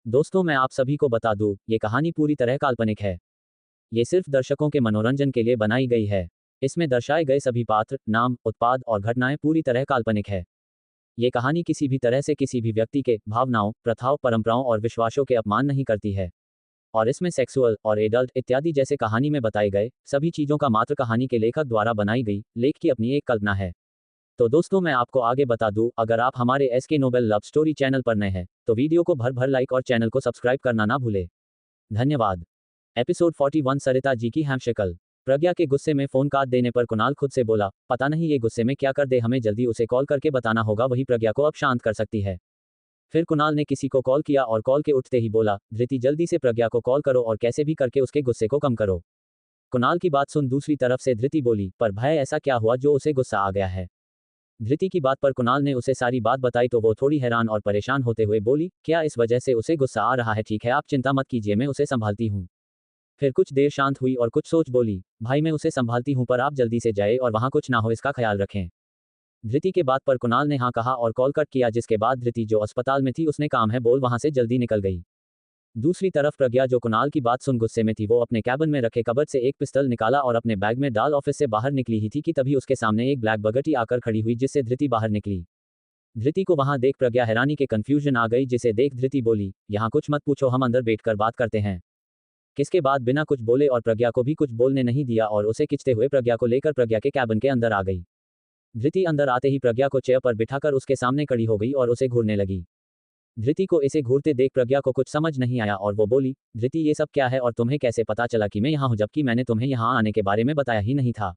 दोस्तों, मैं आप सभी को बता दूं, ये कहानी पूरी तरह काल्पनिक है। ये सिर्फ दर्शकों के मनोरंजन के लिए बनाई गई है। इसमें दर्शाए गए सभी पात्र, नाम, उत्पाद और घटनाएं पूरी तरह काल्पनिक है। ये कहानी किसी भी तरह से किसी भी व्यक्ति के भावनाओं, प्रथाओं, परंपराओं और विश्वासों के अपमान नहीं करती है। और इसमें सेक्सुअल और एडल्ट इत्यादि जैसे कहानी में बताए गए सभी चीजों का मात्र कहानी के लेखक द्वारा बनाई गई लेख की अपनी एक कल्पना है। तो दोस्तों, मैं आपको आगे बता दूं, अगर आप हमारे SK novel love story channel पर नए हैं तो वीडियो को भर भर लाइक और चैनल को सब्सक्राइब करना ना भूले। धन्यवाद। एपिसोड 41 सरिता जी की हैमशक्ल। प्रज्ञा के गुस्से में फोन काट देने पर कुणाल खुद से बोला, पता नहीं ये गुस्से में क्या कर दे, हमें जल्दी उसे कॉल करके बताना होगा, वही प्रज्ञा को अब शांत कर सकती है। फिर कुणाल ने किसी को कॉल किया और कॉल के उठते ही बोला, धृति जल्दी से प्रज्ञा को कॉल करो और कैसे भी करके उसके गुस्से को कम करो। कुणाल की बात सुन दूसरी तरफ से धृति बोली, पर भाई ऐसा क्या हुआ जो उसे गुस्सा आ गया है। धृति की बात पर कुणाल ने उसे सारी बात बताई तो वो थोड़ी हैरान और परेशान होते हुए बोली, क्या इस वजह से उसे गुस्सा आ रहा है? ठीक है, आप चिंता मत कीजिए, मैं उसे संभालती हूँ। फिर कुछ देर शांत हुई और कुछ सोच बोली, भाई मैं उसे संभालती हूँ, पर आप जल्दी से जाए और वहाँ कुछ ना हो इसका ख्याल रखें। धृति के बात पर कुणाल ने हाँ कहा और कॉल कट किया, जिसके बाद धृति जो अस्पताल में थी उसने काम है बोल वहाँ से जल्दी निकल गई। दूसरी तरफ प्रज्ञा जो कुणाल की बात सुन गुस्से में थी, वो अपने कैबिन में रखे कबर्ड से एक पिस्टल निकाला और अपने बैग में डाल ऑफिस से बाहर निकली ही थी कि तभी उसके सामने एक ब्लैक बगटी आकर खड़ी हुई, जिससे धृति बाहर निकली। धृति को वहां देख प्रज्ञा हैरानी के कंफ्यूजन आ गई, जिसे देख धृति बोली, यहाँ कुछ मत पूछो, हम अंदर बैठकर बात करते हैं। किसके बाद बिना कुछ बोले और प्रज्ञा को भी कुछ बोलने नहीं दिया और उसे खींचते हुए प्रज्ञा को लेकर प्रज्ञा के कैबिन के अंदर आ गई। धृति अंदर आते ही प्रज्ञा को चेयर पर बिठाकर उसके सामने खड़ी हो गई और उसे घूरने लगी। धृति को इसे घूरते देख प्रज्ञा को कुछ समझ नहीं आया और वो बोली, धृति ये सब क्या है और तुम्हें कैसे पता चला कि मैं यहाँ हूँ, जबकि मैंने तुम्हें यहाँ आने के बारे में बताया ही नहीं था।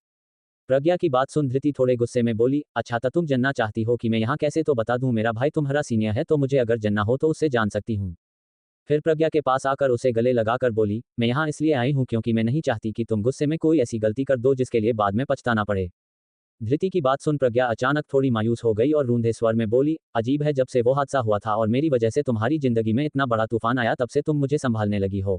प्रज्ञा की बात सुन धृति थोड़े गुस्से में बोली, अच्छा तो तुम जानना चाहती हो कि मैं यहाँ कैसे? तो बता दूं, मेरा भाई तुम्हारा सीनियर है, तो मुझे अगर जानना हो तो उससे जान सकती हूँ। फिर प्रज्ञा के पास आकर उसे गले लगाकर बोली, मैं यहाँ इसलिए आई हूँ क्योंकि मैं नहीं चाहती कि तुम गुस्से में कोई ऐसी गलती कर दो जिसके लिए बाद में पछताना पड़े। धृति की बात सुन प्रज्ञा अचानक थोड़ी मायूस हो गई और रूंधे स्वर में बोली, अजीब है, जब से वो हादसा हुआ था और मेरी वजह से तुम्हारी जिंदगी में इतना बड़ा तूफान आया, तब से तुम मुझे संभालने लगी हो।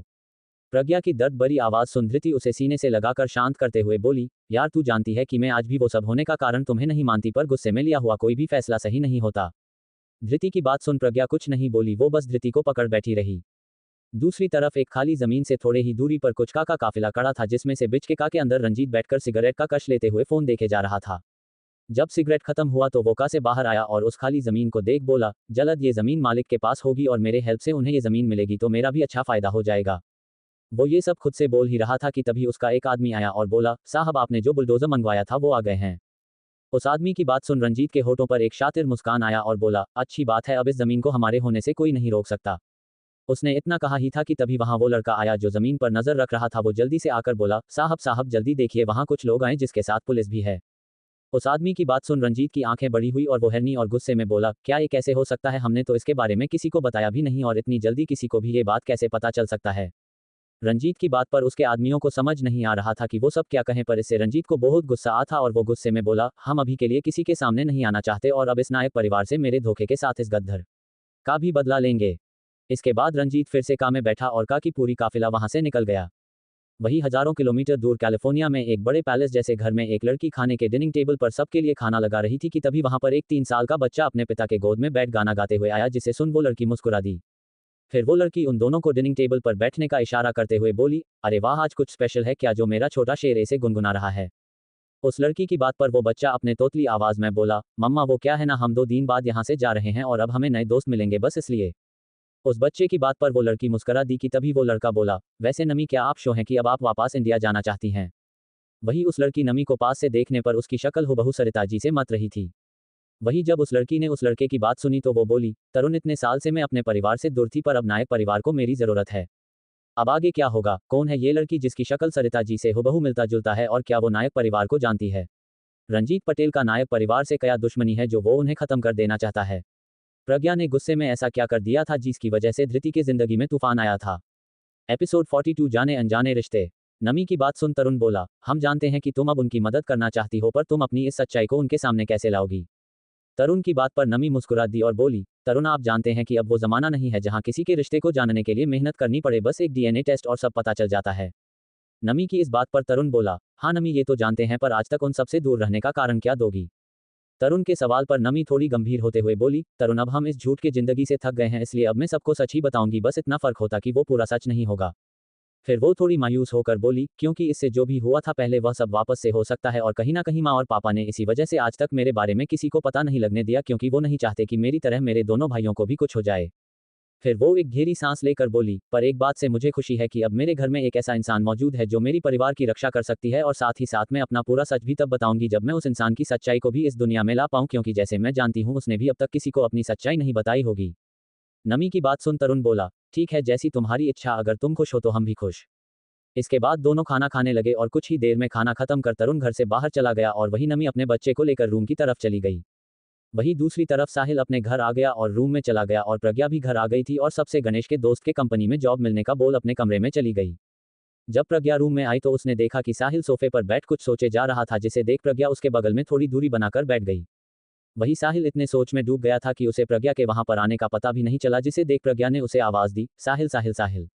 प्रज्ञा की दर्द भरी आवाज सुन धृति उसे सीने से लगाकर शांत करते हुए बोली, यार तू जानती है कि मैं आज भी वो सब होने का कारण तुम्हें नहीं मानती, पर गुस्से में लिया हुआ कोई भी फैसला सही नहीं होता। धृति की बात सुन प्रज्ञा कुछ नहीं बोली, वो बस धृति को पकड़ बैठी रही। दूसरी तरफ एक खाली जमीन से थोड़े ही दूरी पर कुछ का काफिला खड़ा था, जिसमें से बिच के का के अंदर रंजीत बैठकर सिगरेट का कश लेते हुए फोन देखे जा रहा था। जब सिगरेट खत्म हुआ तो वो का से बाहर आया और उस खाली जमीन को देख बोला, जल्द ये जमीन मालिक के पास होगी और मेरे हेल्प से उन्हें ये जमीन मिलेगी तो मेरा भी अच्छा फायदा हो जाएगा। वो ये सब खुद से बोल ही रहा था कि तभी उसका एक आदमी आया और बोला, साहब आपने जो बुलडोजर मंगवाया था वो आ गए हैं। उस आदमी की बात सुन रंजीत के होठों पर एक शातिर मुस्कान आया और बोला, अच्छी बात है, अब इस जमीन को हमारे होने से कोई नहीं रोक सकता। उसने इतना कहा ही था कि तभी वहां वो लड़का आया जो जमीन पर नजर रख रहा था। वो जल्दी से आकर बोला, साहब जल्दी देखिए, वहां कुछ लोग आए जिसके साथ पुलिस भी है। उस आदमी की बात सुन रंजीत की आंखें बड़ी हुई और वो हैरानी और गुस्से में बोला, क्या ये कैसे हो सकता है? हमने तो इसके बारे में किसी को बताया भी नहीं और इतनी जल्दी किसी को भी ये बात कैसे पता चल सकता है? रंजीत की बात पर उसके आदमियों को समझ नहीं आ रहा था कि वो सब क्या कहें, पर इससे रंजीत को बहुत गुस्सा आ था और वो गुस्से में बोला, हम अभी के लिए किसी के सामने नहीं आना चाहते और अब इस नायक परिवार से मेरे धोखे के साथ इस गद्दर का भी बदला लेंगे। इसके बाद रंजीत फिर से का में बैठा और का की पूरी काफिला वहां से निकल गया। वही हजारों किलोमीटर दूर कैलिफोर्निया में एक बड़े पैलेस जैसे घर में एक लड़की खाने के डिनिंग टेबल पर सबके लिए खाना लगा रही थी कि तभी वहां पर एक 3 साल का बच्चा अपने पिता के गोद में बैठ गाना गाते हुए आया, जिसे सुन वो लड़की मुस्कुरा दी। फिर वो लड़की उन दोनों को डिनिंग टेबल पर बैठने का इशारा करते हुए बोली, अरे वाह, आज कुछ स्पेशल है क्या जो मेरा छोटा शेर ऐसे गुनगुना रहा है? उस लड़की की बात पर वो बच्चा अपने तोतली आवाज में बोला, मम्मा वो क्या है ना, हम 2 दिन बाद यहाँ से जा रहे हैं और अब हमें नए दोस्त मिलेंगे, बस इसलिए। उस बच्चे की बात पर वो लड़की मुस्कुरा दी कि तभी वो लड़का बोला, वैसे नमी क्या आप श्योर हैं कि अब आप वापस इंडिया जाना चाहती हैं? वही उस लड़की नमी को पास से देखने पर उसकी शक्ल हुबहू सरिता जी से मत रही थी। वही जब उस लड़की ने उस लड़के की बात सुनी तो वो बोली, तरुण इतने साल से मैं अपने परिवार से दूर थी, पर अब नायक परिवार को मेरी जरूरत है। अब आगे क्या होगा? कौन है ये लड़की जिसकी शक्ल सरिता जी से हुबहू मिलता जुलता है और क्या वो नायक परिवार को जानती है? रंजीत पटेल का नायक परिवार से क्या दुश्मनी है जो वो उन्हें खत्म कर देना चाहता है? प्रज्ञा ने गुस्से में ऐसा क्या कर दिया था जिसकी वजह से धृति की जिंदगी में तूफान आया था? एपिसोड 42 जाने अनजाने रिश्ते। नमी की बात सुन तरुण बोला, हम जानते हैं कि तुम अब उनकी मदद करना चाहती हो, पर तुम अपनी इस सच्चाई को उनके सामने कैसे लाओगी? तरुण की बात पर नमी मुस्कुरा दी और बोली, तरुण आप जानते हैं कि अब वो जमाना नहीं है जहां किसी के रिश्ते को जानने के लिए मेहनत करनी पड़े, बस एक डीएनए टेस्ट और सब पता चल जाता है। नमी की इस बात पर तरुण बोला, हाँ नमी ये तो जानते हैं, पर आज तक उन सबसे दूर रहने का कारण क्या दोगी? तरुण के सवाल पर नमी थोड़ी गंभीर होते हुए बोली, तरुण अब हम इस झूठ की जिंदगी से थक गए हैं, इसलिए अब मैं सबको सच ही बताऊंगी, बस इतना फर्क होता कि वो पूरा सच नहीं होगा। फिर वो थोड़ी मायूस होकर बोली, क्योंकि इससे जो भी हुआ था पहले वह सब वापस से हो सकता है, और कहीं ना कहीं माँ और पापा ने इसी वजह से आज तक मेरे बारे में किसी को पता नहीं लगने दिया, क्योंकि वो नहीं चाहते कि मेरी तरह मेरे दोनों भाइयों को भी कुछ हो जाए। फिर वो एक गहरी सांस लेकर बोली, पर एक बात से मुझे खुशी है कि अब मेरे घर में एक ऐसा इंसान मौजूद है जो मेरी परिवार की रक्षा कर सकती है, और साथ ही साथ मैं अपना पूरा सच भी तब बताऊंगी जब मैं उस इंसान की सच्चाई को भी इस दुनिया में ला पाऊं, क्योंकि जैसे मैं जानती हूं उसने भी अब तक किसी को अपनी सच्चाई नहीं बताई होगी। नमी की बात सुन तरुण बोला, ठीक है, जैसी तुम्हारी इच्छा, अगर तुम खुश हो तो हम भी खुश। इसके बाद दोनों खाना खाने लगे और कुछ ही देर में खाना खत्म कर तरुण घर से बाहर चला गया और वही नमी अपने बच्चे को लेकर रूम की तरफ चली गई। वही दूसरी तरफ साहिल अपने घर आ गया और रूम में चला गया, और प्रज्ञा भी घर आ गई थी और सबसे गणेश के दोस्त के कंपनी में जॉब मिलने का बोल अपने कमरे में चली गई। जब प्रज्ञा रूम में आई तो उसने देखा कि साहिल सोफे पर बैठ कुछ सोचे जा रहा था, जिसे देख प्रज्ञा उसके बगल में थोड़ी दूरी बनाकर बैठ गई। वही साहिल इतने सोच में डूब गया था कि उसे प्रज्ञा के वहां पर आने का पता भी नहीं चला, जिसे देख प्रज्ञा ने उसे आवाज दी, साहिल साहिल साहिल।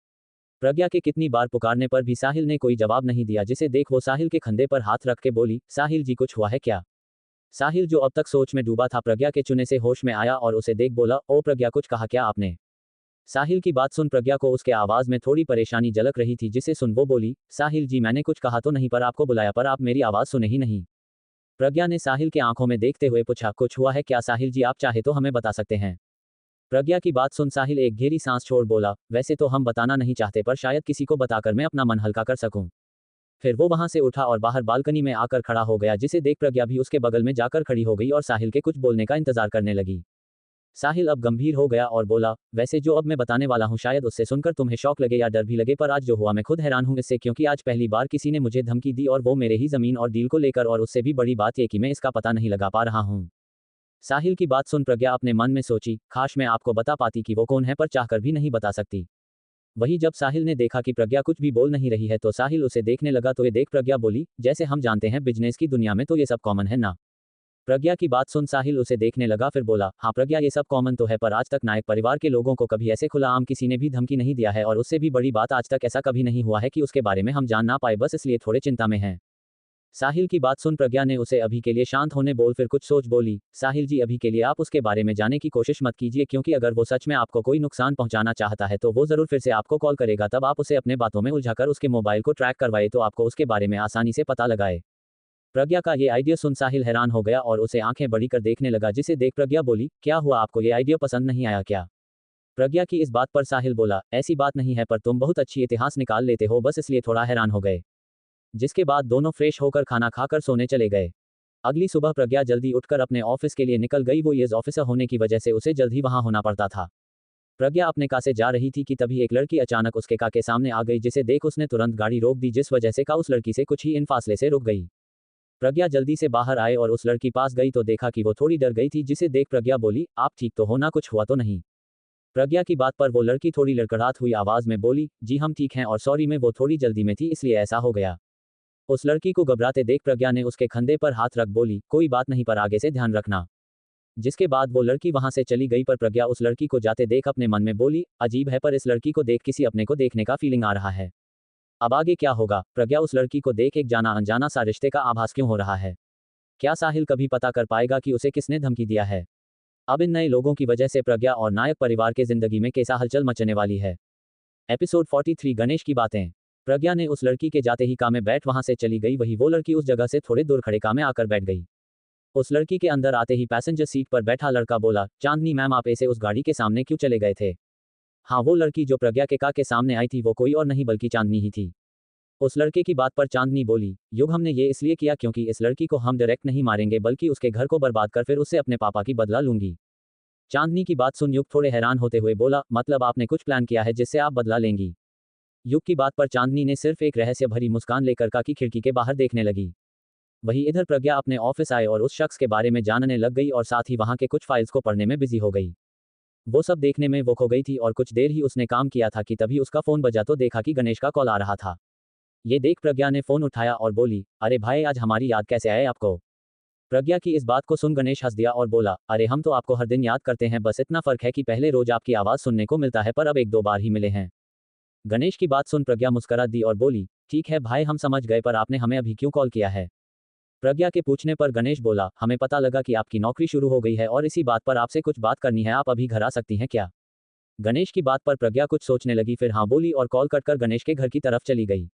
प्रज्ञा के कितनी बार पुकारने पर भी साहिल ने कोई जवाब नहीं दिया, जिसे देख वो साहिल के कंधे पर हाथ रख के बोली, साहिल जी कुछ हुआ है क्या? साहिल जो अब तक सोच में डूबा था प्रज्ञा के चुने से होश में आया और उसे देख बोला, ओ प्रज्ञा कुछ कहा क्या आपने? साहिल की बात सुन प्रज्ञा को उसके आवाज में थोड़ी परेशानी झलक रही थी, जिसे सुन वो बोली, साहिल जी मैंने कुछ कहा तो नहीं, पर आपको बुलाया पर आप मेरी आवाज सुने ही नहीं। प्रज्ञा ने साहिल के आंखों में देखते हुए पूछा, कुछ हुआ है क्या साहिल जी? आप चाहे तो हमें बता सकते हैं। प्रज्ञा की बात सुन साहिल एक गहरी सांस छोड़ बोला, वैसे तो हम बताना नहीं चाहते, पर शायद किसी को बताकर मैं अपना मन हल्का कर सकूं। फिर वो वहां से उठा और बाहर बालकनी में आकर खड़ा हो गया, जिसे देख प्रज्ञा भी उसके बगल में जाकर खड़ी हो गई और साहिल के कुछ बोलने का इंतजार करने लगी। साहिल अब गंभीर हो गया और बोला, वैसे जो अब मैं बताने वाला हूं शायद उससे सुनकर तुम्हें शौक लगे या डर भी लगे, पर आज जो हुआ मैं खुद हैरान हूं इससे, क्योंकि आज पहली बार किसी ने मुझे धमकी दी और वो मेरे ही जमीन और डील को लेकर, और उससे भी बड़ी बात यह कि मैं इसका पता नहीं लगा पा रहा हूं। साहिल की बात सुन प्रज्ञा अपने मन में सोची, काश मैं आपको बता पाती कि वो कौन है, पर चाहकर भी नहीं बता सकती। वही जब साहिल ने देखा कि प्रज्ञा कुछ भी बोल नहीं रही है तो साहिल उसे देखने लगा, तो ये देख प्रज्ञा बोली, जैसे हम जानते हैं बिजनेस की दुनिया में तो ये सब कॉमन है ना? प्रज्ञा की बात सुन साहिल उसे देखने लगा, फिर बोला, हाँ प्रज्ञा ये सब कॉमन तो है, पर आज तक नायक परिवार के लोगों को कभी ऐसे खुला आम किसी ने भी धमकी नहीं दिया है, और उससे भी बड़ी बात आज तक ऐसा कभी नहीं हुआ है कि उसके बारे में हम जान ना पाए, बस इसलिए थोड़े चिंता में हैं। साहिल की बात सुन प्रज्ञा ने उसे अभी के लिए शांत होने बोल फिर कुछ सोच बोली, साहिल जी अभी के लिए आप उसके बारे में जाने की कोशिश मत कीजिए, क्योंकि अगर वो सच में आपको कोई नुकसान पहुंचाना चाहता है तो वो जरूर फिर से आपको कॉल करेगा, तब आप उसे अपने बातों में उलझाकर उसके मोबाइल को ट्रैक करवाए तो आपको उसके बारे में आसानी से पता लगाए। प्रज्ञा का ये आइडिया सुन साहिल हैरान हो गया और उसे आंखें बड़ी कर देखने लगा, जिसे देख प्रज्ञा बोली, क्या हुआ, आपको ये आइडिया पसंद नहीं आया क्या? प्रज्ञा की इस बात पर साहिल बोला, ऐसी बात नहीं है, पर तुम बहुत अच्छी इतिहास निकाल लेते हो, बस इसलिए थोड़ा हैरान हो गए। जिसके बाद दोनों फ्रेश होकर खाना खाकर सोने चले गए। अगली सुबह प्रज्ञा जल्दी उठकर अपने ऑफिस के लिए निकल गई, वो ईएस ऑफिसर होने की वजह से उसे जल्द ही वहां होना पड़ता था। प्रज्ञा अपने कार से जा रही थी कि तभी एक लड़की अचानक उसके कार के सामने आ गई, जिसे देख उसने तुरंत गाड़ी रोक दी, जिस वजह से कार उस लड़की से कुछ ही इन फासले से रुक गई। प्रज्ञा जल्दी से बाहर आए और उस लड़की पास गई तो देखा कि वो थोड़ी डर गई थी, जिसे देख प्रज्ञा बोली, आप ठीक तो हो ना, कुछ हुआ तो नहीं? प्रज्ञा की बात पर वो लड़की थोड़ी लड़खड़ात हुई आवाज में बोली, जी हम ठीक हैं, और सॉरी मैं वो थोड़ी जल्दी में थी इसलिए ऐसा हो गया। उस लड़की को घबराते देख प्रज्ञा ने उसके कंधे पर हाथ रख बोली, कोई बात नहीं, पर आगे से ध्यान रखना। जिसके बाद वो लड़की वहां से चली गई, पर प्रज्ञा उस लड़की को जाते देख अपने मन में बोली, अजीब है, पर इस लड़की को देख किसी अपने को देखने का फीलिंग आ रहा है। अब आगे क्या होगा? प्रज्ञा उस लड़की को देख एक जाना अनजाना सा रिश्ते का आभास क्यों हो रहा है? क्या साहिल कभी पता कर पाएगा कि उसे किसने धमकी दिया है? अब इन नए लोगों की वजह से प्रज्ञा और नायक परिवार के जिंदगी में कैसा हलचल मचने वाली है। एपिसोड 43 गणेश की बातें। प्रज्ञा ने उस लड़की के जाते ही कार में बैठ वहां से चली गई, वही वो लड़की उस जगह से थोड़े दूर खड़े कार में आकर बैठ गई। उस लड़की के अंदर आते ही पैसेंजर सीट पर बैठा लड़का बोला, चांदनी मैम आप ऐसे उस गाड़ी के सामने क्यों चले गए थे? हाँ, वो लड़की जो प्रज्ञा के कार के सामने आई थी वो कोई और नहीं बल्कि चांदनी ही थी। उस लड़के की बात पर चांदनी बोली, युग हमने ये इसलिए किया क्योंकि इस लड़की को हम डायरेक्ट नहीं मारेंगे, बल्कि उसके घर को बर्बाद कर फिर उससे अपने पापा की बदला लूंगी। चांदनी की बात सुन युग थोड़े हैरान होते हुए बोला, मतलब आपने कुछ प्लान किया है जिससे आप बदला लेंगी? युग की बात पर चांदनी ने सिर्फ एक रहस्य भरी मुस्कान लेकर कार की खिड़की के बाहर देखने लगी। वही इधर प्रज्ञा अपने ऑफिस आए और उस शख्स के बारे में जानने लग गई और साथ ही वहां के कुछ फाइल्स को पढ़ने में बिजी हो गई। वो सब देखने में वो खो गई थी और कुछ देर ही उसने काम किया था कि तभी उसका फोन बजा तो देखा कि गणेश का कॉल आ रहा था। ये देख प्रज्ञा ने फोन उठाया और बोली, अरे भाई आज हमारी याद कैसे आए आपको? प्रज्ञा की इस बात को सुन गणेश हंस दिया और बोला, अरे हम तो आपको हर दिन याद करते हैं, बस इतना फर्क है कि पहले रोज आपकी आवाज सुनने को मिलता है, पर अब एक दो बार ही मिले हैं। गणेश की बात सुन प्रज्ञा मुस्कुरा दी और बोली, ठीक है भाई हम समझ गए, पर आपने हमें अभी क्यों कॉल किया है? प्रज्ञा के पूछने पर गणेश बोला, हमें पता लगा कि आपकी नौकरी शुरू हो गई है और इसी बात पर आपसे कुछ बात करनी है, आप अभी घर आ सकती हैं क्या? गणेश की बात पर प्रज्ञा कुछ सोचने लगी, फिर हाँ बोली और कॉल कटकर गणेश के घर की तरफ चली गई।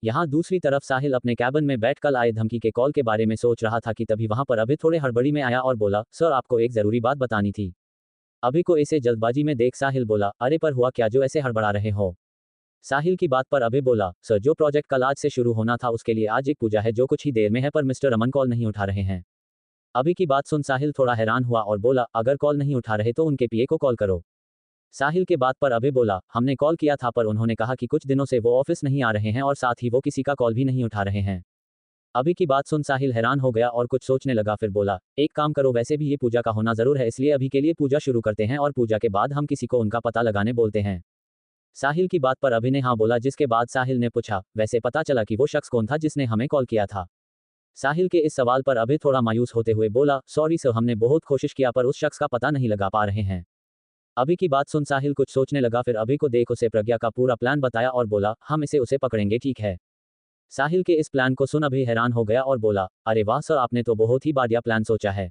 यहाँ दूसरी तरफ साहिल अपने कैबिन में बैठ कल आए धमकी के कॉल के बारे में सोच रहा था कि तभी वहां पर अभय थोड़े हड़बड़ी में आया और बोला, सर आपको एक जरूरी बात बतानी थी। अभय को ऐसे जल्दबाजी में देख साहिल बोला, अरे पर हुआ क्या जो ऐसे हड़बड़ा रहे हो? साहिल की बात पर अभय बोला, सर जो प्रोजेक्ट कल आज से शुरू होना था उसके लिए आज एक पूजा है जो कुछ ही देर में है, पर मिस्टर अमन कॉल नहीं उठा रहे हैं। अभय की बात सुन साहिल थोड़ा हैरान हुआ और बोला, अगर कॉल नहीं उठा रहे तो उनके पीए को कॉल करो। साहिल के बात पर अभय बोला, हमने कॉल किया था पर उन्होंने कहा कि कुछ दिनों से वो ऑफिस नहीं आ रहे हैं और साथ ही वो किसी का कॉल भी नहीं उठा रहे हैं। अभय की बात सुन साहिल हैरान हो गया और कुछ सोचने लगा, फिर बोला, एक काम करो, वैसे भी ये पूजा का होना जरूर है, इसलिए अभी के लिए पूजा शुरू करते हैं और पूजा के बाद हम किसी को उनका पता लगाने बोलते हैं। साहिल की बात पर अभय ने हाँ बोला, जिसके बाद साहिल ने पूछा, वैसे पता चला कि वो शख्स कौन था जिसने हमें कॉल किया था? साहिल के इस सवाल पर अभय थोड़ा मायूस होते हुए बोला, सॉरी सर, हमने बहुत कोशिश किया पर उस शख्स का पता नहीं लगा पा रहे हैं। अभय की बात सुन साहिल कुछ सोचने लगा, फिर अभय को देख उसे प्रज्ञा का पूरा प्लान बताया और बोला, हम उसे पकड़ेंगे, ठीक है? साहिल के इस प्लान को सुन अभय हैरान हो गया और बोला, अरे वाह सर, आपने तो बहुत ही बढ़िया प्लान सोचा है।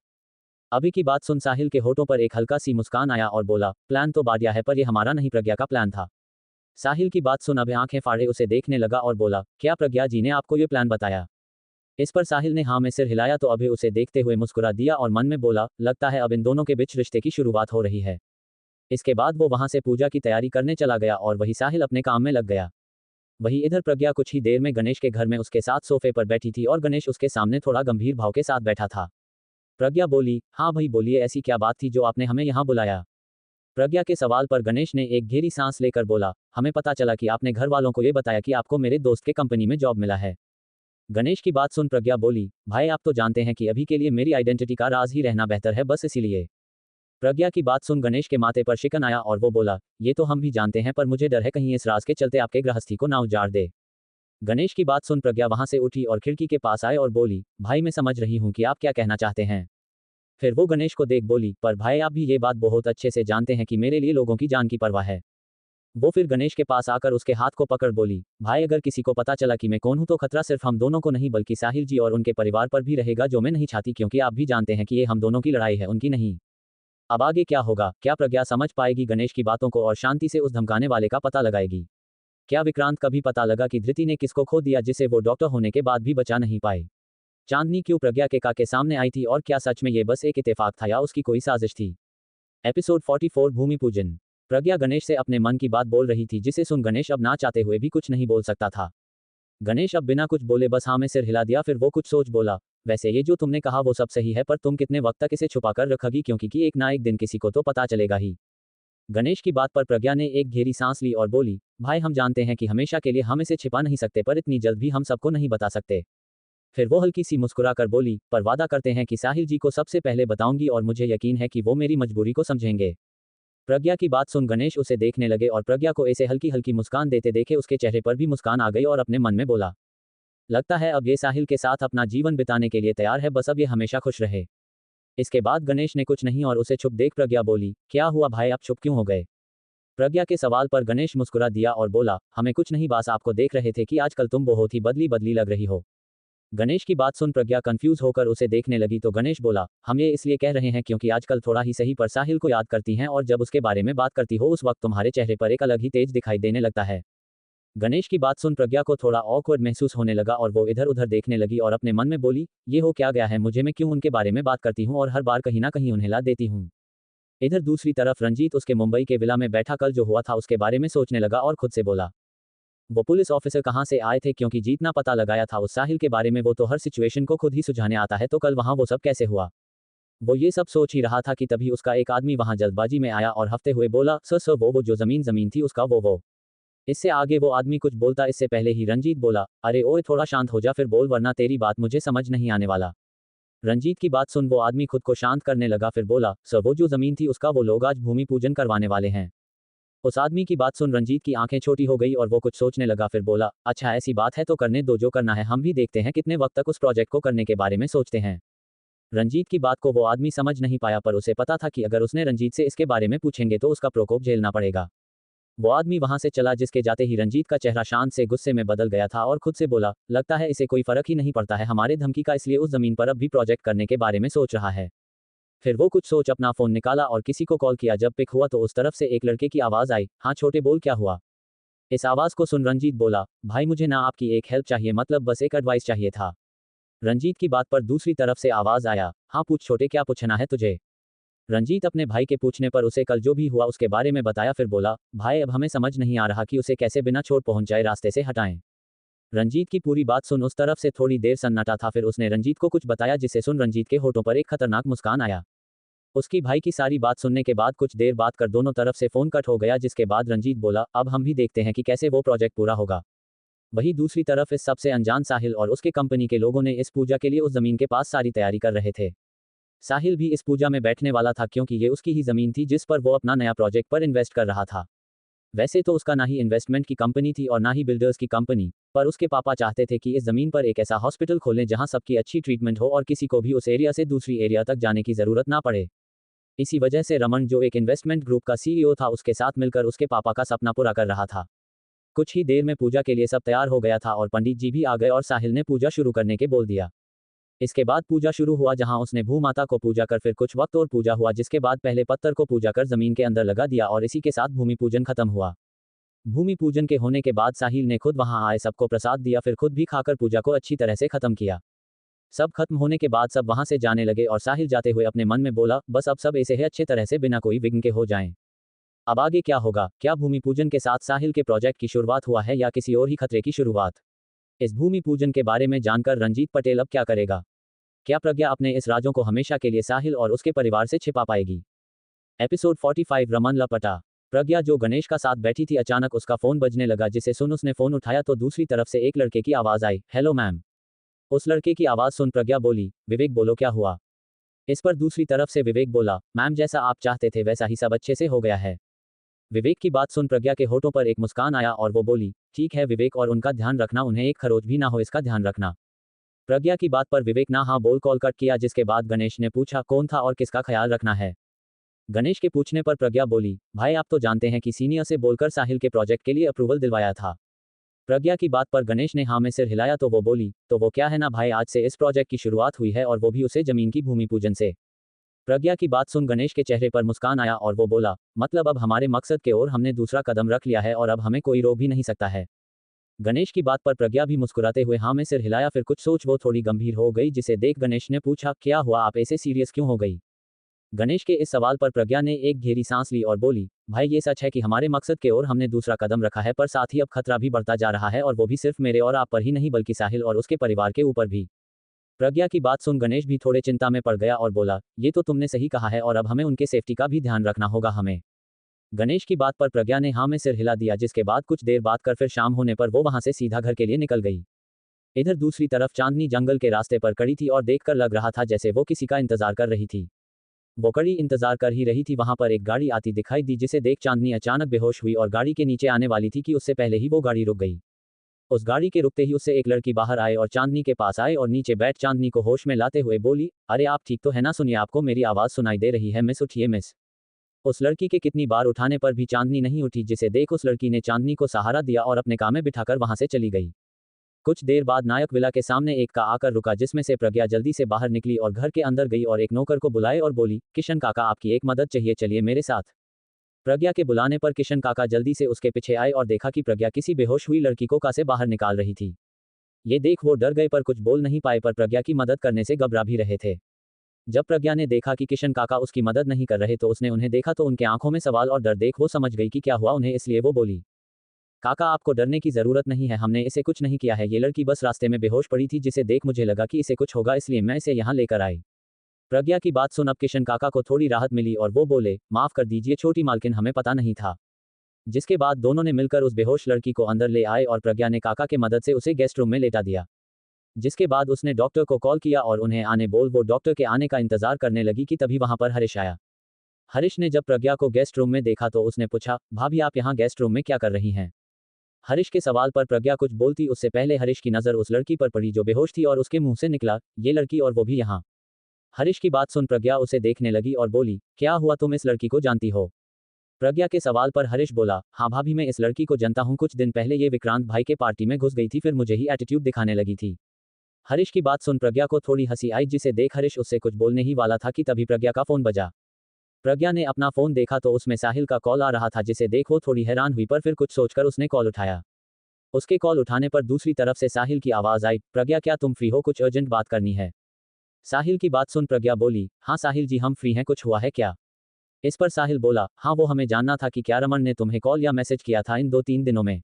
अभय की बात सुन साहिल के होठों पर एक हल्का सी मुस्कान आया और बोला, प्लान तो बढ़िया है पर यह हमारा नहीं, प्रज्ञा का प्लान था। साहिल की बात सुन अभय आंखें फाड़े उसे देखने लगा और बोला, क्या प्रज्ञा जी ने आपको ये प्लान बताया? इस पर साहिल ने हाँ में सिर हिलाया तो अभय उसे देखते हुए मुस्कुरा दिया और मन में बोला, लगता है अब इन दोनों के बीच रिश्ते की शुरुआत हो रही है। इसके बाद वो वहां से पूजा की तैयारी करने चला गया और वही साहिल अपने काम में लग गया। वही इधर प्रज्ञा कुछ ही देर में गणेश के घर में उसके साथ सोफे पर बैठी थी और गणेश उसके सामने थोड़ा गंभीर भाव के साथ बैठा था। प्रज्ञा बोली, हाँ भाई बोलिए, ऐसी क्या बात थी जो आपने हमें यहाँ बुलाया? प्रज्ञा के सवाल पर गणेश ने एक गहरी सांस लेकर बोला, हमें पता चला कि आपने घर वालों को ये बताया कि आपको मेरे दोस्त के कंपनी में जॉब मिला है। गणेश की बात सुन प्रज्ञा बोली, भाई आप तो जानते हैं कि अभी के लिए मेरी आइडेंटिटी का राज ही रहना बेहतर है, बस इसीलिए। प्रज्ञा की बात सुन गणेश के माथे पर शिकन आया और वो बोला, ये तो हम भी जानते हैं पर मुझे डर है कहीं इस राज के चलते आपके गृहस्थी को ना उजाड़ दे। गणेश की बात सुन प्रज्ञा वहां से उठी और खिड़की के पास आए और बोली, भाई मैं समझ रही हूँ कि आप क्या कहना चाहते हैं। फिर वो गणेश को देख बोली, पर भाई आप भी ये बात बहुत अच्छे से जानते हैं कि मेरे लिए लोगों की जान की परवाह है। वो फिर गणेश के पास आकर उसके हाथ को पकड़ बोली, भाई अगर किसी को पता चला कि मैं कौन हूं तो खतरा सिर्फ हम दोनों को नहीं बल्कि साहिल जी और उनके परिवार पर भी रहेगा, जो मैं नहीं चाहती, क्योंकि आप भी जानते हैं कि ये हम दोनों की लड़ाई है, उनकी नहीं। अब आगे क्या होगा? क्या प्रज्ञा समझ पाएगी गणेश की बातों को और शांति से उस धमकाने वाले का पता लगाएगी? क्या विक्रांत कभी पता लगा कि धृति ने किसको खो दिया जिसे वो डॉक्टर होने के बाद भी बचा नहीं पाए? चांदनी क्यों प्रज्ञा के काके सामने आई थी और क्या सच में ये बस एक इत्तेफाक था या उसकी कोई साजिश थी? एपिसोड 44 भूमि पूजन। प्रज्ञा गणेश से अपने मन की बात बोल रही थी जिसे सुन गणेश अब ना चाहते हुए भी कुछ नहीं बोल सकता था। गणेश अब बिना कुछ बोले बस हाँ में सिर हिला दिया, फिर वो कुछ सोच बोला, वैसे ये जो तुमने कहा वो सब सही है पर तुम कितने वक्त तक इसे छुपा कर रखोगी, क्योंकि कि एक ना एक दिन किसी को तो पता चलेगा ही। गणेश की बात पर प्रज्ञा ने एक गहरी सांस ली और बोली, भाई हम जानते हैं कि हमेशा के लिए हम इसे छिपा नहीं सकते पर इतनी जल्द भी हम सबको नहीं बता सकते। फिर वो हल्की सी मुस्कुरा कर बोली, पर वादा करते हैं कि साहिल जी को सबसे पहले बताऊंगी और मुझे यकीन है कि वो मेरी मजबूरी को समझेंगे। प्रज्ञा की बात सुन गणेश उसे देखने लगे और प्रज्ञा को ऐसे हल्की हल्की मुस्कान देते देखे उसके चेहरे पर भी मुस्कान आ गई और अपने मन में बोला, लगता है अब ये साहिल के साथ अपना जीवन बिताने के लिए तैयार है, बस अब ये हमेशा खुश रहे। इसके बाद गणेश ने कुछ नहीं और उसे चुप देख प्रज्ञा बोली, क्या हुआ भाई, आप चुप क्यों हो गए? प्रज्ञा के सवाल पर गणेश मुस्कुरा दिया और बोला, हमें कुछ नहीं, बस आपको देख रहे थे कि आजकल तुम बहुत ही बदली बदली लग रही हो। गणेश की बात सुन प्रज्ञा कंफ्यूज होकर उसे देखने लगी तो गणेश बोला, हम ये इसलिए कह रहे हैं क्योंकि आजकल थोड़ा ही सही पर साहिल को याद करती हैं और जब उसके बारे में बात करती हो उस वक्त तुम्हारे चेहरे पर एक अलग ही तेज दिखाई देने लगता है। गणेश की बात सुन प्रज्ञा को थोड़ा ऑकवर्ड महसूस होने लगा और वो इधर उधर देखने लगी और अपने मन में बोली, ये हो क्या गया है मुझे, मैं क्यों उनके बारे में बात करती हूँ और हर बार कहीं ना कहीं उन्हें ला देती हूँ। इधर दूसरी तरफ रंजीत उसके मुंबई के विला में बैठा कल जो हुआ था उसके बारे में सोचने लगा और खुद से बोला, वो पुलिस ऑफिसर कहाँ से आए थे, क्योंकि जितना पता लगाया था उस साहिल के बारे में वो तो हर सिचुएशन को खुद ही सुझाने आता है, तो कल वहाँ वो सब कैसे हुआ? वो ये सब सोच ही रहा था कि तभी उसका एक आदमी वहाँ जल्दबाजी में आया और हफ्ते हुए बोला, सर वो जो जमीन थी उसका वो। इससे आगे वो आदमी कुछ बोलता इससे पहले ही रंजीत बोला, अरे ओए थोड़ा शांत हो जा फिर बोल, वरना तेरी बात मुझे समझ नहीं आने वाला। रंजीत की बात सुन वो आदमी खुद को शांत करने लगा, फिर बोला, सर वो जो जमीन थी उसका वो लोग आज भूमि पूजन करवाने वाले हैं। उस आदमी की बात सुन रंजीत की आंखें छोटी हो गई और वो कुछ सोचने लगा, फिर बोला, अच्छा ऐसी बात है तो करने दो, जो करना है हम भी देखते हैं कितने वक्त तक उस प्रोजेक्ट को करने के बारे में सोचते हैं। रंजीत की बात को वो आदमी समझ नहीं पाया पर उसे पता था कि अगर उसने रंजीत से इसके बारे में पूछेंगे तो उसका प्रकोप झेलना पड़ेगा। वो आदमी वहां से चला जिसके जाते ही रंजीत का चेहरा शांत से गुस्से में बदल गया था और खुद से बोला, लगता है इसे कोई फर्क ही नहीं पड़ता है हमारे धमकी का, इसलिए उस जमीन पर अब भी प्रोजेक्ट करने के बारे में सोच रहा है। फिर वो कुछ सोच अपना फोन निकाला और किसी को कॉल किया। जब पिक हुआ तो उस तरफ से एक लड़के की आवाज आई, हाँ छोटे बोल क्या हुआ। इस आवाज को सुन रंजीत बोला, भाई मुझे ना आपकी एक हेल्प चाहिए, मतलब बस एक एडवाइस चाहिए था। रंजीत की बात पर दूसरी तरफ से आवाज आया, हाँ पूछ छोटे क्या पूछना है तुझे। रंजीत अपने भाई के पूछने पर उसे कल जो भी हुआ उसके बारे में बताया। फिर बोला, भाई अब हमें समझ नहीं आ रहा कि उसे कैसे बिना चोट पहुंचाए रास्ते से हटाएं। रंजीत की पूरी बात सुन उस तरफ से थोड़ी देर सन्नाटा था। फिर उसने रंजीत को कुछ बताया जिसे सुन रंजीत के होठों पर एक खतरनाक मुस्कान आया। उसकी भाई की सारी बात सुनने के बाद कुछ देर बात कर दोनों तरफ से फोन कट हो गया, जिसके बाद रंजीत बोला, अब हम भी देखते हैं कि कैसे वो प्रोजेक्ट पूरा होगा। वहीं दूसरी तरफ इस सबसे अनजान साहिल और उसके कंपनी के लोगों ने इस पूजा के लिए उस जमीन के पास सारी तैयारी कर रहे थे। साहिल भी इस पूजा में बैठने वाला था क्योंकि ये उसकी ही जमीन थी जिस पर वो अपना नया प्रोजेक्ट पर इन्वेस्ट कर रहा था। वैसे तो उसका ना ही इन्वेस्टमेंट की कंपनी थी और ना ही बिल्डर्स की कंपनी, पर उसके पापा चाहते थे कि इस जमीन पर एक ऐसा हॉस्पिटल खोलें जहां सबकी अच्छी ट्रीटमेंट हो और किसी को भी उस एरिया से दूसरी एरिया तक जाने की जरूरत ना पड़े। इसी वजह से रमन, जो एक इन्वेस्टमेंट ग्रुप का सीईओ था, उसके साथ मिलकर उसके पापा का सपना पूरा कर रहा था। कुछ ही देर में पूजा के लिए सब तैयार हो गया था और पंडित जी भी आ गए और साहिल ने पूजा शुरू करने के बोल दिया। इसके बाद पूजा शुरू हुआ जहां उसने भूमाता को पूजा कर फिर कुछ वक्त और पूजा हुआ, जिसके बाद पहले पत्थर को पूजा कर जमीन के अंदर लगा दिया और इसी के साथ भूमि पूजन खत्म हुआ। भूमि पूजन के होने के बाद साहिल ने खुद वहां आए सबको प्रसाद दिया, फिर खुद भी खाकर पूजा को अच्छी तरह से खत्म किया। सब खत्म होने के बाद सब वहां से जाने लगे और साहिल जाते हुए अपने मन में बोला, बस अब सब ऐसे है अच्छे तरह से बिना कोई विघ्न के हो जाएं। अब आगे क्या होगा, क्या भूमि पूजन के साथ साहिल के प्रोजेक्ट की शुरुआत हुआ है या किसी और ही खतरे की शुरुआत। इस भूमि पूजन के बारे में जानकर रंजीत पटेल अब क्या करेगा। क्या प्रज्ञा अपने इस राजों को हमेशा के लिए साहिल और उसके परिवार से छिपा पाएगी। एपिसोड 45 रमन लपटा। प्रज्ञा जो गणेश का साथ बैठी थी, अचानक उसका फोन बजने लगा, जिसे सुन उसने फोन उठाया तो दूसरी तरफ से एक लड़के की आवाज आई, हेलो मैम। उस लड़के की आवाज सुन प्रज्ञा बोली, विवेक बोलो क्या हुआ। इस पर दूसरी तरफ से विवेक बोला, मैम जैसा आप चाहते थे वैसा ही सब अच्छे से हो गया है। विवेक की बात सुन प्रज्ञा के होठों पर एक मुस्कान आया और वो बोली, ठीक है विवेक, और उनका ध्यान रखना, उन्हें एक खरोच भी ना हो इसका ध्यान रखना। प्रज्ञा की बात पर विवेक ना हाँ बोल कॉल कट किया, जिसके बाद गणेश ने पूछा, कौन था और किसका ख्याल रखना है। गणेश के पूछने पर प्रज्ञा बोली, भाई आप तो जानते हैं कि सीनियर से बोलकर साहिल के प्रोजेक्ट के लिए अप्रूवल दिलवाया था। प्रज्ञा की बात पर गणेश ने हाँ में सिर हिलाया तो वो बोली, तो वो क्या है ना भाई, आज से इस प्रोजेक्ट की शुरुआत हुई है और वो भी उसे जमीन की भूमि पूजन से। प्रज्ञा की बात सुन गणेश के चेहरे पर मुस्कान आया और वो बोला, मतलब अब हमारे मकसद के ओर हमने दूसरा कदम रख लिया है और अब हमें कोई रोक भी नहीं सकता है। गणेश की बात पर प्रज्ञा भी मुस्कुराते हुए हाँ में सिर हिलाया, फिर कुछ सोच वो थोड़ी गंभीर हो गई, जिसे देख गणेश ने पूछा, क्या हुआ, आप ऐसे सीरियस क्यों हो गई। गणेश के इस सवाल पर प्रज्ञा ने एक गहरी सांस ली और बोली, भाई ये सच है कि हमारे मकसद के ओर हमने दूसरा कदम रखा है, पर साथ ही अब खतरा भी बढ़ता जा रहा है, और वो भी सिर्फ मेरे और आप पर ही नहीं बल्कि साहिल और उसके परिवार के ऊपर भी। प्रज्ञा की बात सुन गणेश भी थोड़े चिंता में पड़ गया और बोला, ये तो तुमने सही कहा है और अब हमें उनके सेफ्टी का भी ध्यान रखना होगा हमें। गणेश की बात पर प्रज्ञा ने हाँ में सिर हिला दिया, जिसके बाद कुछ देर बात कर फिर शाम होने पर वो वहां से सीधा घर के लिए निकल गई। इधर दूसरी तरफ चांदनी जंगल के रास्ते पर खड़ी थी और देखकर लग रहा था जैसे वो किसी का इंतजार कर रही थी। वो कड़ी इंतजार कर ही रही थी, वहां पर एक गाड़ी आती दिखाई दी, जिसे देख चांदनी अचानक बेहोश हुई और गाड़ी के नीचे आने वाली थी कि उससे पहले ही वो गाड़ी रुक गई। उस गाड़ी के रुकते ही उससे एक लड़की बाहर आए और चांदनी के पास आए और नीचे बैठ चांदनी को होश में लाते हुए बोली, अरे आप ठीक तो है ना, सुनिए आपको मेरी आवाज सुनाई दे रही है मिस, उठिए मिस। उस लड़की के कितनी बार उठाने पर भी चांदनी नहीं उठी, जिसे देख उस लड़की ने चांदनी को सहारा दिया और अपने काम में बिठाकर वहां से चली गई। कुछ देर बाद नायक विला के सामने एक का आकर रुका, जिसमें से प्रज्ञा जल्दी से बाहर निकली और घर के अंदर गई और एक नौकर को बुलाए और बोली, किशन काका आपकी एक मदद चाहिए, चलिए मेरे साथ। प्रज्ञा के बुलाने पर किशन काका जल्दी से उसके पीछे आए और देखा कि प्रज्ञा किसी बेहोश हुई लड़की को से बाहर निकाल रही थी। ये देख वो डर गए पर कुछ बोल नहीं पाए, पर प्रज्ञा की मदद करने से घबरा भी रहे थे। जब प्रज्ञा ने देखा कि किशन काका उसकी मदद नहीं कर रहे तो उसने उन्हें देखा तो उनके आंखों में सवाल और डर देख वो समझ गई कि क्या हुआ उन्हें, इसलिए वो बोली, काका आपको डरने की जरूरत नहीं है, हमने इसे कुछ नहीं किया है, ये लड़की बस रास्ते में बेहोश पड़ी थी, जिसे देख मुझे लगा कि इसे कुछ होगा इसलिए मैं इसे यहाँ लेकर आई। प्रज्ञा की बात सुन अब किशन काका को थोड़ी राहत मिली और वो बोले, माफ कर दीजिए छोटी मालकिन, हमें पता नहीं था। जिसके बाद दोनों ने मिलकर उस बेहोश लड़की को अंदर ले आए और प्रज्ञा ने काका के मदद से उसे गेस्ट रूम में लेटा दिया। जिसके बाद उसने डॉक्टर को कॉल किया और उन्हें आने बोल वो डॉक्टर के आने का इंतजार करने लगी कि तभी वहां पर हरीश आया। हरीश ने जब प्रज्ञा को गेस्ट रूम में देखा तो उसने पूछा, भाभी आप यहाँ गेस्ट रूम में क्या कर रही हैं। हरीश के सवाल पर प्रज्ञा कुछ बोलती उससे पहले हरीश की नजर उस लड़की पर पड़ी जो बेहोश थी और उसके मुंह से निकला, ये लड़की और वो भी यहाँ। हरीश की बात सुन प्रज्ञा उसे देखने लगी और बोली, क्या हुआ, तुम इस लड़की को जानती हो। प्रज्ञा के सवाल पर हरीश बोला, हाँ भाभी मैं इस लड़की को जानता हूँ, कुछ दिन पहले ये विक्रांत भाई के पार्टी में घुस गई थी, फिर मुझे ही एटीट्यूड दिखाने लगी थी। हरीश की बात सुन प्रज्ञा को थोड़ी हंसी आई, जिसे देख हरीश उससे कुछ बोलने ही वाला था कि तभी प्रज्ञा का फोन बजा। प्रज्ञा ने अपना फोन देखा तो उसमें साहिल का कॉल आ रहा था, जिसे देख वो थोड़ी हैरान हुई, पर फिर कुछ सोचकर उसने कॉल उठाया। उसके कॉल उठाने पर दूसरी तरफ से साहिल की आवाज आई, प्रज्ञा क्या तुम फ्री हो, कुछ अर्जेंट बात करनी है। साहिल की बात सुन प्रज्ञा बोली, हाँ साहिल जी हम फ्री हैं, कुछ हुआ है क्या। इस पर साहिल बोला, हाँ वो हमें जानना था कि क्या रमन ने तुम्हें कॉल या मैसेज किया था इन 2-3 दिनों में।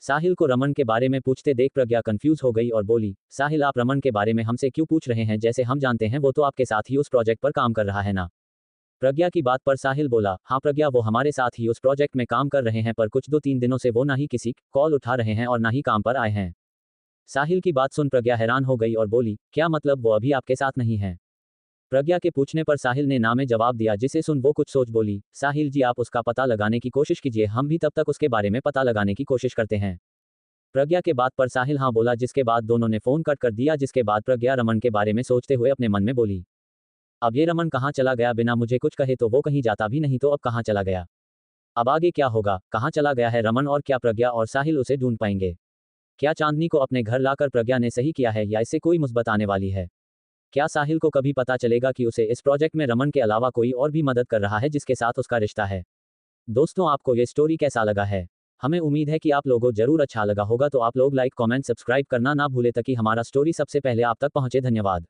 साहिल को रमन के बारे में पूछते देख प्रज्ञा कंफ्यूज हो गई और बोली, साहिल आप रमन के बारे में हमसे क्यों पूछ रहे हैं, जैसे हम जानते हैं वो तो आपके साथ ही उस प्रोजेक्ट पर काम कर रहा है ना। प्रज्ञा की बात पर साहिल बोला, हाँ प्रज्ञा वो हमारे साथ ही उस प्रोजेक्ट में काम कर रहे हैं, पर कुछ 2-3 दिनों से वो ना ही किसी कॉल उठा रहे हैं और ना ही काम पर आए हैं। साहिल की बात सुन प्रज्ञा हैरान हो गई और बोली, क्या मतलब वो अभी आपके साथ नहीं है। प्रज्ञा के पूछने पर साहिल ने ना में जवाब दिया, जिसे सुन वो कुछ सोच बोली, साहिल जी आप उसका पता लगाने की कोशिश कीजिए, हम भी तब तक उसके बारे में पता लगाने की कोशिश करते हैं। प्रज्ञा के बात पर साहिल हाँ बोला, जिसके बाद दोनों ने फोन कट कर दिया। जिसके बाद प्रज्ञा रमन के बारे में सोचते हुए अपने मन में बोली, अब ये रमन कहाँ चला गया, बिना मुझे कुछ कहे तो वो कहीं जाता भी नहीं, तो अब कहाँ चला गया। अब आगे क्या होगा, कहाँ चला गया है रमन, और क्या प्रज्ञा और साहिल उसे ढूंढ पाएंगे। क्या चांदनी को अपने घर लाकर प्रज्ञा ने सही किया है या इससे कोई मुसीबत आने वाली है। क्या साहिल को कभी पता चलेगा कि उसे इस प्रोजेक्ट में रमन के अलावा कोई और भी मदद कर रहा है जिसके साथ उसका रिश्ता है। दोस्तों आपको ये स्टोरी कैसा लगा है, हमें उम्मीद है कि आप लोगों जरूर अच्छा लगा होगा, तो आप लोग लाइक कमेंट सब्सक्राइब करना ना भूले ताकि हमारा स्टोरी सबसे पहले आप तक पहुंचे। धन्यवाद।